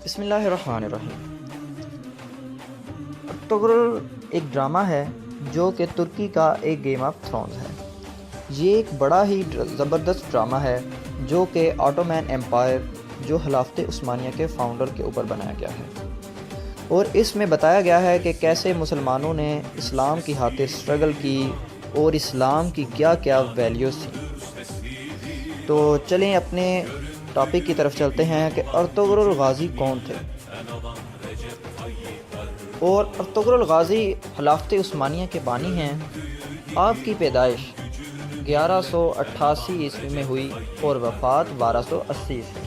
بسم اللہ الرحمن الرحیم۔ ارطغرل ایک ڈرامہ ہے جو کہ ترکی کا ایک گیم آف تھرونز ہے۔ یہ ایک بڑا ہی زبردست ڈرامہ ہے جو کہ آٹومین ایمپائر جو خلافت عثمانیہ کے فاؤنڈر کے اوپر بنایا گیا ہے، اور اس میں بتایا گیا ہے کہ کیسے مسلمانوں نے اسلام کی خاطر اسٹرگل کی اور اسلام کی کیا کیا ویلیوز تھیں۔ تو چلیں اپنے ٹاپک کی طرف چلتے ہیں کہ ارطغرل غازی کون تھے۔ اور ارطغرل غازی خلافت عثمانیہ کے بانی ہیں۔ آپ کی پیدائش 1188 عیسوی میں ہوئی اور وفات 1280 سے۔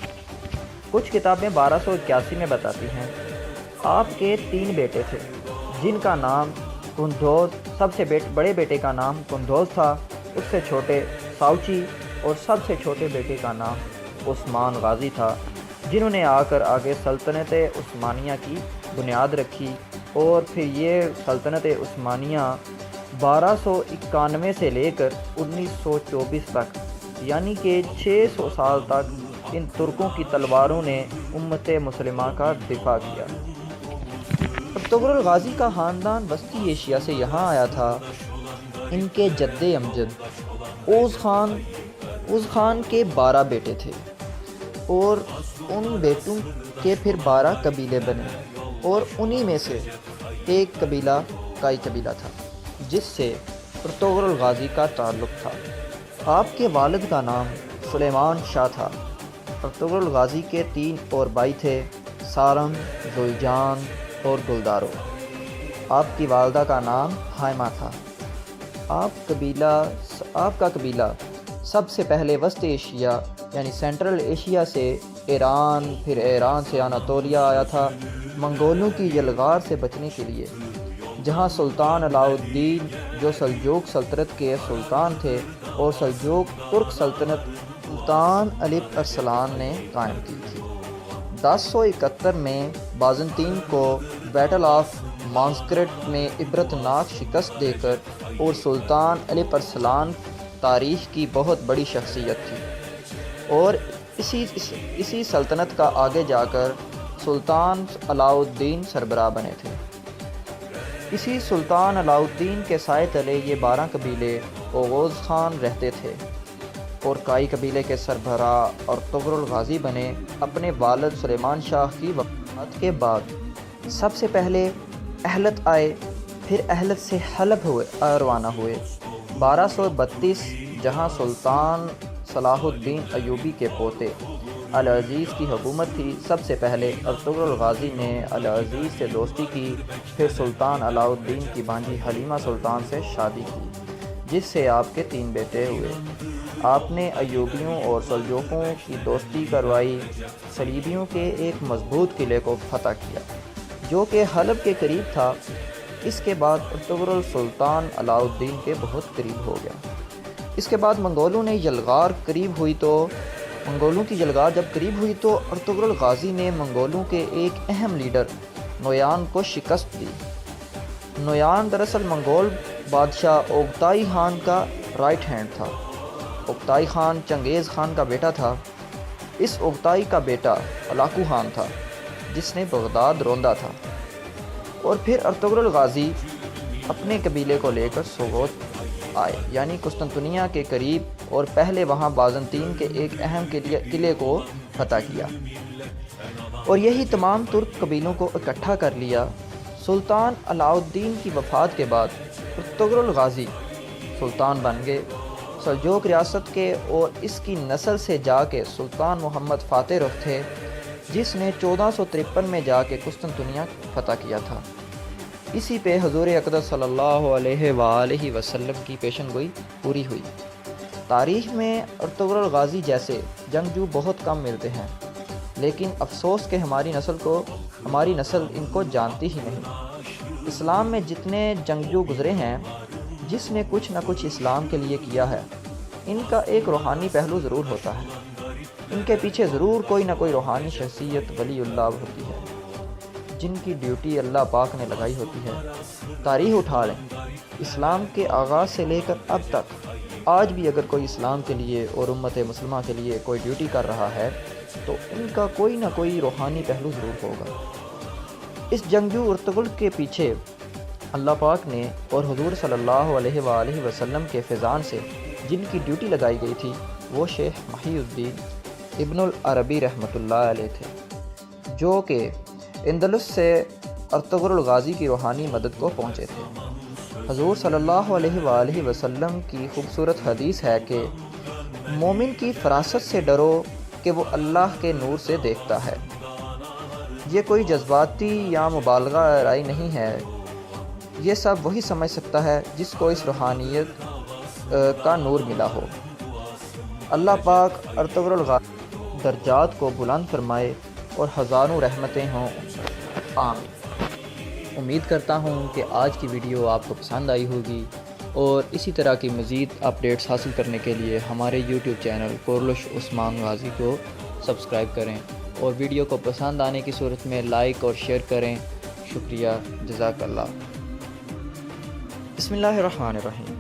کچھ کتابیں 1281 میں بتاتی ہیں۔ آپ کے 3 بیٹے تھے جن کا نام کندھوز، سب سے بڑے بیٹے کا نام کندھوز تھا، اس سے چھوٹے ساوچی، اور سب سے چھوٹے بیٹے کا نام عثمان غازی تھا، جنہوں نے آ کر آگے سلطنت عثمانیہ کی بنیاد رکھی۔ اور پھر یہ سلطنت عثمانیہ 1291 سے لے کر 1924 تک، یعنی کہ 600 سال تک ان ترکوں کی تلواروں نے امت مسلمہ کا دفاع کیا۔ ارطغرل غازی کا خاندان وسطی ایشیا سے یہاں آیا تھا۔ ان کے جد امجد اوز خان کے 12 بیٹے تھے، اور ان بیٹوں کے پھر 12 قبیلے بنے، اور انہی میں سے ایک قبیلہ کائی قبیلہ تھا جس سے ارطغرل غازی کا تعلق تھا۔ آپ کے والد کا نام سلیمان شاہ تھا۔ ارطغرل غازی کے 3 اور بھائی تھے، سارم، زویجان اور گلدارو۔ آپ کی والدہ کا نام ہائمہ تھا۔ آپ کا قبیلہ سب سے پہلے وسط ایشیا یعنی سینٹرل ایشیا سے ایران، پھر ایران سے اناطولیہ آیا تھا، منگولوں کی یلغار سے بچنے کے لیے، جہاں سلطان علاء الدین جو سلجوق سلطنت کے سلطان تھے اور سلجوق ترک سلطنت سلطان الپ ارسلان نے قائم کی تھی۔ 1071 میں بازنطین کو بیٹل آف مانسکرٹ میں عبرت ناک شکست دے کر، اور سلطان الپ ارسلان تاریخ کی بہت بڑی شخصیت تھی، اور اسی سلطنت کا آگے جا کر سلطان علاء الدین سربراہ بنے تھے۔ اسی سلطان علاء الدین کے سائے تلے یہ 12 قبیلے اوغوز خان رہتے تھے، اور کائی قبیلے کے سربراہ ارطغرل غازی بنے۔ اپنے والد سلیمان شاہ کی وفات کے بعد سب سے پہلے اہلت آئے، پھر اہلت سے حلب روانہ ہوئے 1232، جہاں سلطان صلاح الدین ایوبی کے پوتے العزیز کی حکومت تھی۔ سب سے پہلے ارطغرل غازی نے العزیز سے دوستی کی، پھر سلطان علاء الدین کی بھانجی حلیمہ سلطان سے شادی کی، جس سے آپ کے 3 بیٹے ہوئے۔ آپ نے ایوبیوں اور سلجوقوں کی دوستی کروائی، صلیبیوں کے ایک مضبوط قلعے کو فتح کیا جو کہ حلب کے قریب تھا۔ اس کے بعد ارطغرل سلطان علاء الدین کے بہت قریب ہو گیا۔ اس کے بعد منگولوں کی یلغار جب قریب ہوئی تو ارطغرل غازی نے منگولوں کے ایک اہم لیڈر نویان کو شکست دی۔ نویان دراصل منگول بادشاہ اوغتائی خان کا رائٹ ہینڈ تھا۔ اوغتائی خان چنگیز خان کا بیٹا تھا۔ اس اوغتائی کا بیٹا ہلاکو خان تھا جس نے بغداد روندا تھا۔ اور پھر ارطغرل غازی اپنے قبیلے کو لے کر سوغوت آئے، یعنی قسطنطنیہ کے قریب، اور پہلے وہاں بازنطین کے ایک اہم قلعے کو فتح کیا، اور یہی تمام ترک قبیلوں کو اکٹھا کر لیا۔ سلطان علاء الدین کی وفات کے بعد ارطغرل غازی سلطان بن گئے سلجوق ریاست کے، اور اس کی نسل سے جا کے سلطان محمد فاتح رخ تھے، جس نے 1453 میں جا کے قسطنطنیہ فتح کیا تھا۔ اسی پہ حضور اقدس صلی اللہ علیہ وآلہ وسلم کی پیشن گوئی پوری ہوئی۔ تاریخ میں ارطغرل غازی جیسے جنگجو بہت کم ملتے ہیں، لیکن افسوس کہ ہماری نسل ان کو جانتی ہی نہیں۔ اسلام میں جتنے جنگجو گزرے ہیں، جس نے کچھ نہ کچھ اسلام کے لیے کیا ہے، ان کا ایک روحانی پہلو ضرور ہوتا ہے۔ ان کے پیچھے ضرور کوئی نہ کوئی روحانی شخصیت ولی اللہ ہوتی ہے جن کی ڈیوٹی اللہ پاک نے لگائی ہوتی ہے۔ تاریخ اٹھا لیں، اسلام کے آغاز سے لے کر اب تک آج بھی اگر کوئی اسلام کے لیے اور امت مسلمہ کے لیے کوئی ڈیوٹی کر رہا ہے تو ان کا کوئی نہ کوئی روحانی پہلو ضرور ہوگا۔ اس جنگجو ارطغرل کے پیچھے اللہ پاک نے اور حضور صلی اللہ علیہ وآلہ وسلم کے فیضان سے جن کی ڈیوٹی لگائی گئی تھی وہ شیخ محی الدین ابن العربی رحمۃ اللہ علیہ تھے، جو کہ اندلس سے ارطغرل غازی کی روحانی مدد کو پہنچے تھے۔ حضور صلی اللہ علیہ وآلہ وسلم کی خوبصورت حدیث ہے کہ مومن کی فراست سے ڈرو کہ وہ اللہ کے نور سے دیکھتا ہے۔ یہ کوئی جذباتی یا مبالغہ رائے نہیں ہے، یہ سب وہی سمجھ سکتا ہے جس کو اس روحانیت کا نور ملا ہو۔ اللہ پاک ارطغرل غازی درجات کو بلند فرمائے اور ہزاروں رحمتیں ہوں، آمین۔ امید کرتا ہوں کہ آج کی ویڈیو آپ کو پسند آئی ہوگی، اور اسی طرح کی مزید اپڈیٹس حاصل کرنے کے لیے ہمارے یوٹیوب چینل کورلش عثمان غازی کو سبسکرائب کریں، اور ویڈیو کو پسند آنے کی صورت میں لائک اور شیئر کریں۔ شکریہ، جزاک اللہ۔ بسم اللہ الرحمن الرحیم۔